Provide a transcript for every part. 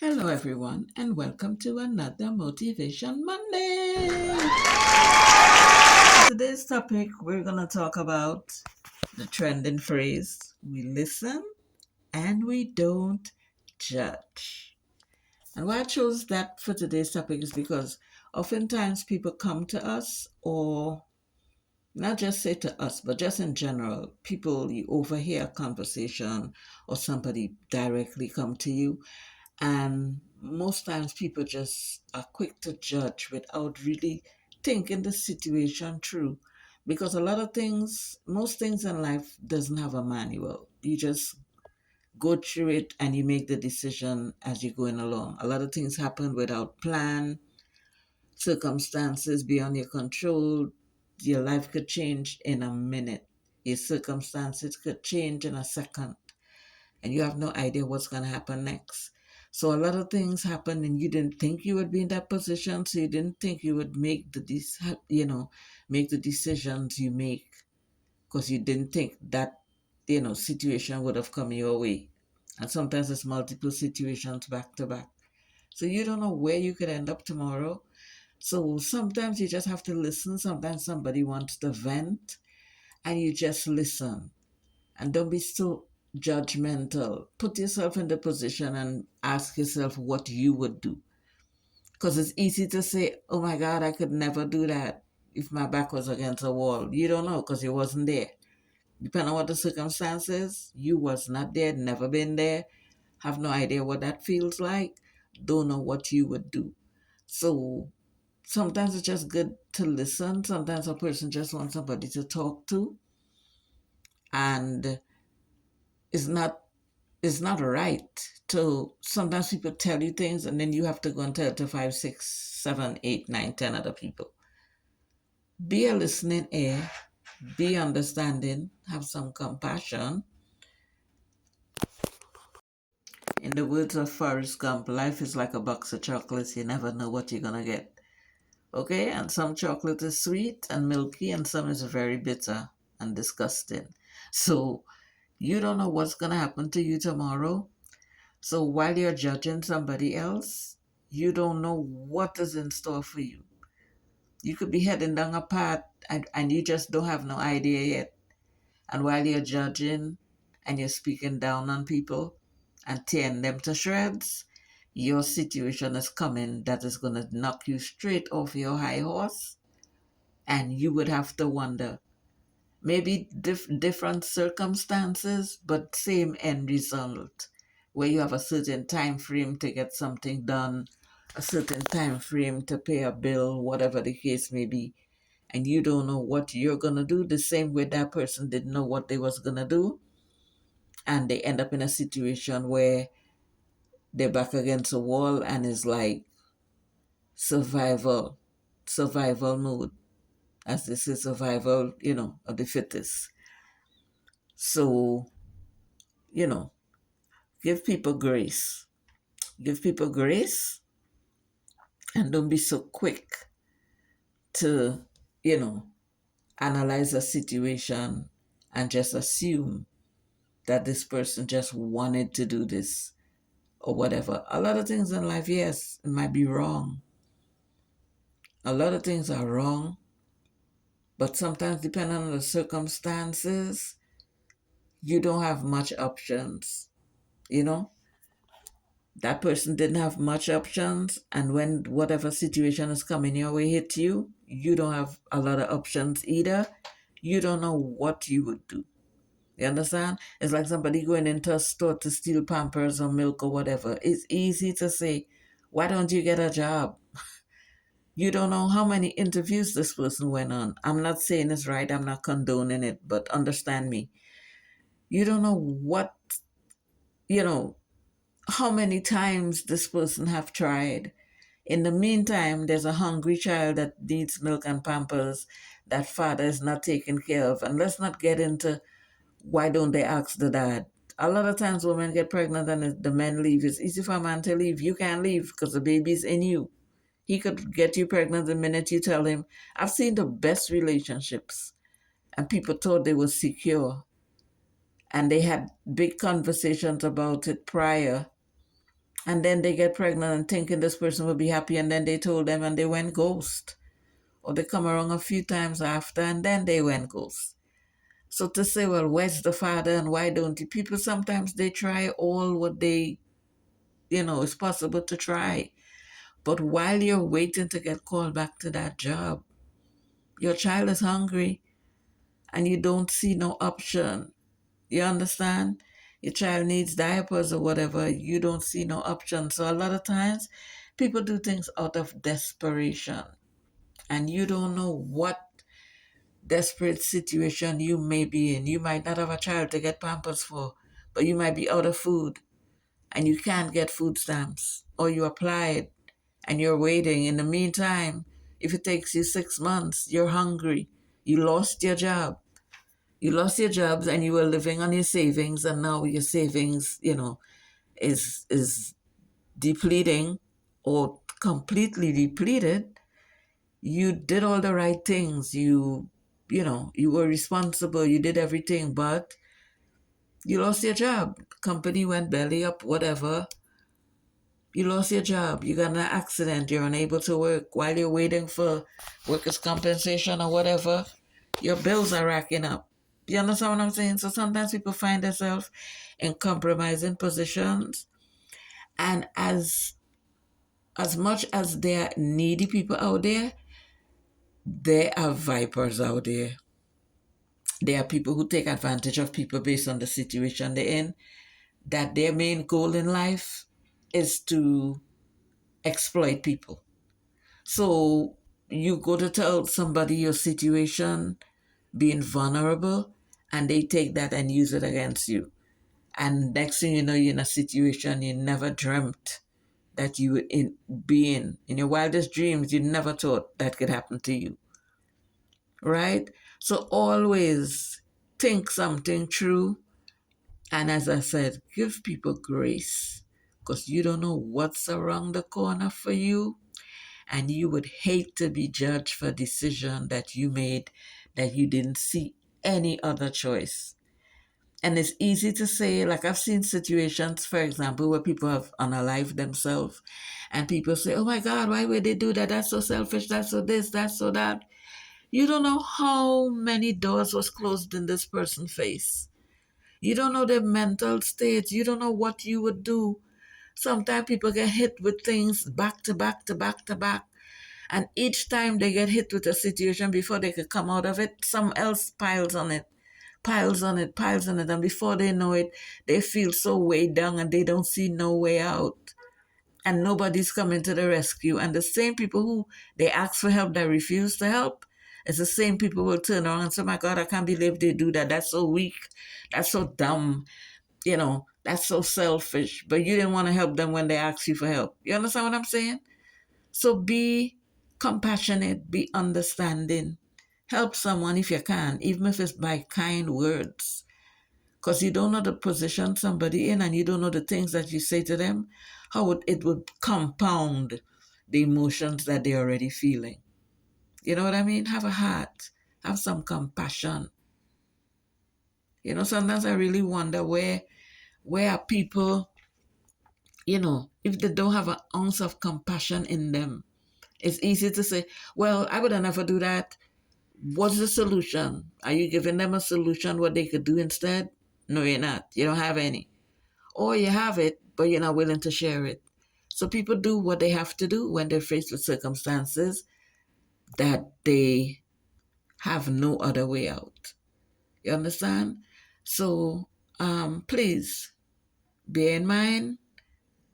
Hello, everyone, and welcome to another Motivation Monday. Today's topic, we're going to talk about the trending phrase we listen and we don't judge. And why I chose that for today's topic is because oftentimes people come to us, or not just say to us, but just in general, people, you overhear a conversation or somebody directly come to you, and most times people just are quick to judge without really thinking the situation through. Because a lot of things, most things in life doesn't have a manual. You just go through it and you make the decision as you're going along. A lot of things happen without plan, circumstances beyond your control. Your life could change in a minute. Your circumstances could change in a second and you have no idea what's going to happen next. So a lot of things happen, and you didn't think you would be in that position. So you didn't think you would make make the decisions you make, because you didn't think that situation would have come your way. And sometimes it's multiple situations back to back. So you don't know where you could end up tomorrow. So sometimes you just have to listen. Sometimes somebody wants to vent, and you just listen, and don't be so judgmental. Put yourself in the position and ask yourself what you would do. Because it's easy to say, oh my God, I could never do that if my back was against a wall. You don't know because you wasn't there. Depending on what the circumstances, you was not there, never been there, have no idea what that feels like, don't know what you would do. So sometimes it's just good to listen. Sometimes a person just wants somebody to talk to, and it's not it's not right to sometimes people tell you things and then you have to go and tell it to five, six, seven, eight, nine, 10 other people. Be a listening ear, be understanding, have some compassion. In the words of Forrest Gump, life is like a box of chocolates. You never know what you're gonna get. Okay, and some chocolate is sweet and milky, and some is very bitter and disgusting. So you don't know what's gonna happen to you tomorrow. So while you're judging somebody else, you don't know what is in store for you. You could be heading down a path, and you just don't have no idea yet. And while you're judging and you're speaking down on people and tearing them to shreds, your situation is coming that is going to knock you straight off your high horse. And you would have to wonder, maybe different circumstances, but same end result, where you have a certain time frame to get something done, a certain time frame to pay a bill, whatever the case may be, and you don't know what you're gonna do. The same way that person didn't know what they was gonna do, and they end up in a situation where they're back against a wall, and it's like survival, survival mode, as this is survival, of the fittest. So, you know, give people grace. Give people grace, and don't be so quick to, you know, analyze a situation and just assume that this person just wanted to do this or whatever. A lot of things in life, yes, it might be wrong. A lot of things are wrong, but sometimes, depending on the circumstances, you don't have much options, you know? That person didn't have much options, and when whatever situation is coming your way hit you, you don't have a lot of options either. You don't know what you would do. You understand? It's like somebody going into a store to steal Pampers or milk or whatever. It's easy to say, why don't you get a job? You don't know how many interviews this person went on. I'm not saying it's right, I'm not condoning it, but understand me. You don't know you know, how many times this person have tried. In the meantime, there's a hungry child that needs milk and Pampers that father is not taking care of. And let's not get into why don't they ask the dad. A lot of times women get pregnant and the men leave. It's easy for a man to leave. You can't leave because the baby's in you. He could get you pregnant the minute you tell him. I've seen the best relationships, and people thought they were secure, and they had big conversations about it prior, And then they get pregnant and thinking this person will be happy, and then they told them and they went ghost. Or they come around a few times after and then they went ghost. So to say, well, where's the father and why don't you? People sometimes they try all what they, is possible to try. But while you're waiting to get called back to that job, your child is hungry and you don't see no option. You understand? Your child needs diapers or whatever, you don't see no option. So a lot of times people do things out of desperation and you don't know what desperate situation you may be in. You might not have a child to get pampers for, but you might be out of food and you can't get food stamps, or you applied and you're waiting. In the meantime, if it takes you 6 months, you're hungry. You lost your job. You lost your jobs and you were living on your savings, and now your savings, is depleting or completely depleted. You did all the right things. You were responsible. You did everything, but you lost your job. Company went belly up, whatever. You lost your job. You got in an accident. You're unable to work while you're waiting for workers' compensation or whatever. Your bills are racking up. You understand what I'm saying? So sometimes people find themselves in compromising positions, and as much as there are needy people out there are vipers out there. There are people who take advantage of people based on the situation they're in, that their main goal in life is to exploit people. So you go to tell somebody your situation, being vulnerable, and they take that and use it against you. And next thing you know, you're in a situation you never dreamt that you would be in. In your wildest dreams, you never thought that could happen to you. Right? So always think something true. And as I said, give people grace, because you don't know what's around the corner for you. And you would hate to be judged for a decision that you made that you didn't see any other choice. And it's easy to say, like I've seen situations, for example, where people have unalived themselves and people say, oh my God, why would they do that? That's so selfish. That's so this, that's so that. You don't know how many doors was closed in this person's face. You don't know their mental state. You don't know what you would do. Sometimes people get hit with things back to back to back to back. And each time they get hit with a situation, before they could come out of it, some else piles on it, piles on it, piles on it. And before they know it, they feel so weighed down and they don't see no way out. And nobody's coming to the rescue. And the same people who they ask for help that refuse to help, it's the same people who will turn around and say, my God, I can't believe they do that. That's so weak. That's so dumb. That's so selfish. But you didn't want to help them when they asked you for help. You understand what I'm saying? So be compassionate, be understanding. Help someone if you can, even if it's by kind words. Because you don't know the position somebody in, and you don't know the things that you say to them, how it would compound the emotions that they're already feeling. You know what I mean? Have a heart. Have some compassion. Sometimes I really wonder where are people, if they don't have an ounce of compassion in them. It's easy to say, well, I would never do that. What's the solution? Are you giving them a solution what they could do instead? No, you're not. You don't have any. Or you have it, but you're not willing to share it. So people do what they have to do when they're faced with circumstances that they have no other way out. You understand? So please bear in mind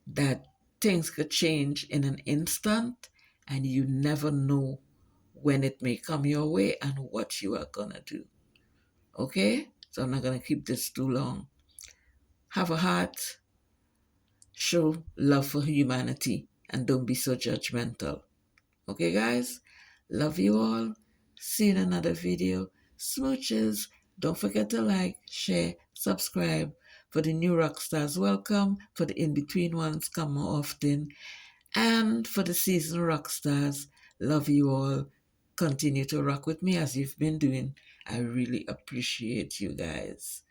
that things could change in an instant, and you never know when it may come your way and what you are going to do. Okay? So I'm not going to keep this too long. Have a heart, show love for humanity, and don't be so judgmental. Okay, guys? Love you all. See you in another video. Smooches. Don't forget to like, share, subscribe. For the new rock stars, welcome. For the in-between ones, come more often. And for the seasoned rock stars, love you all. Continue to rock with me as you've been doing. I really appreciate you guys.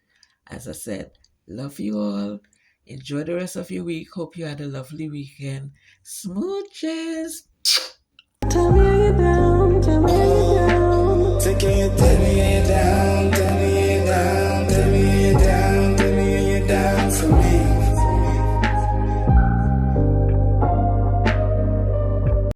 As I said, love you all. Enjoy the rest of your week. Hope you had a lovely weekend. Smooches. Tell me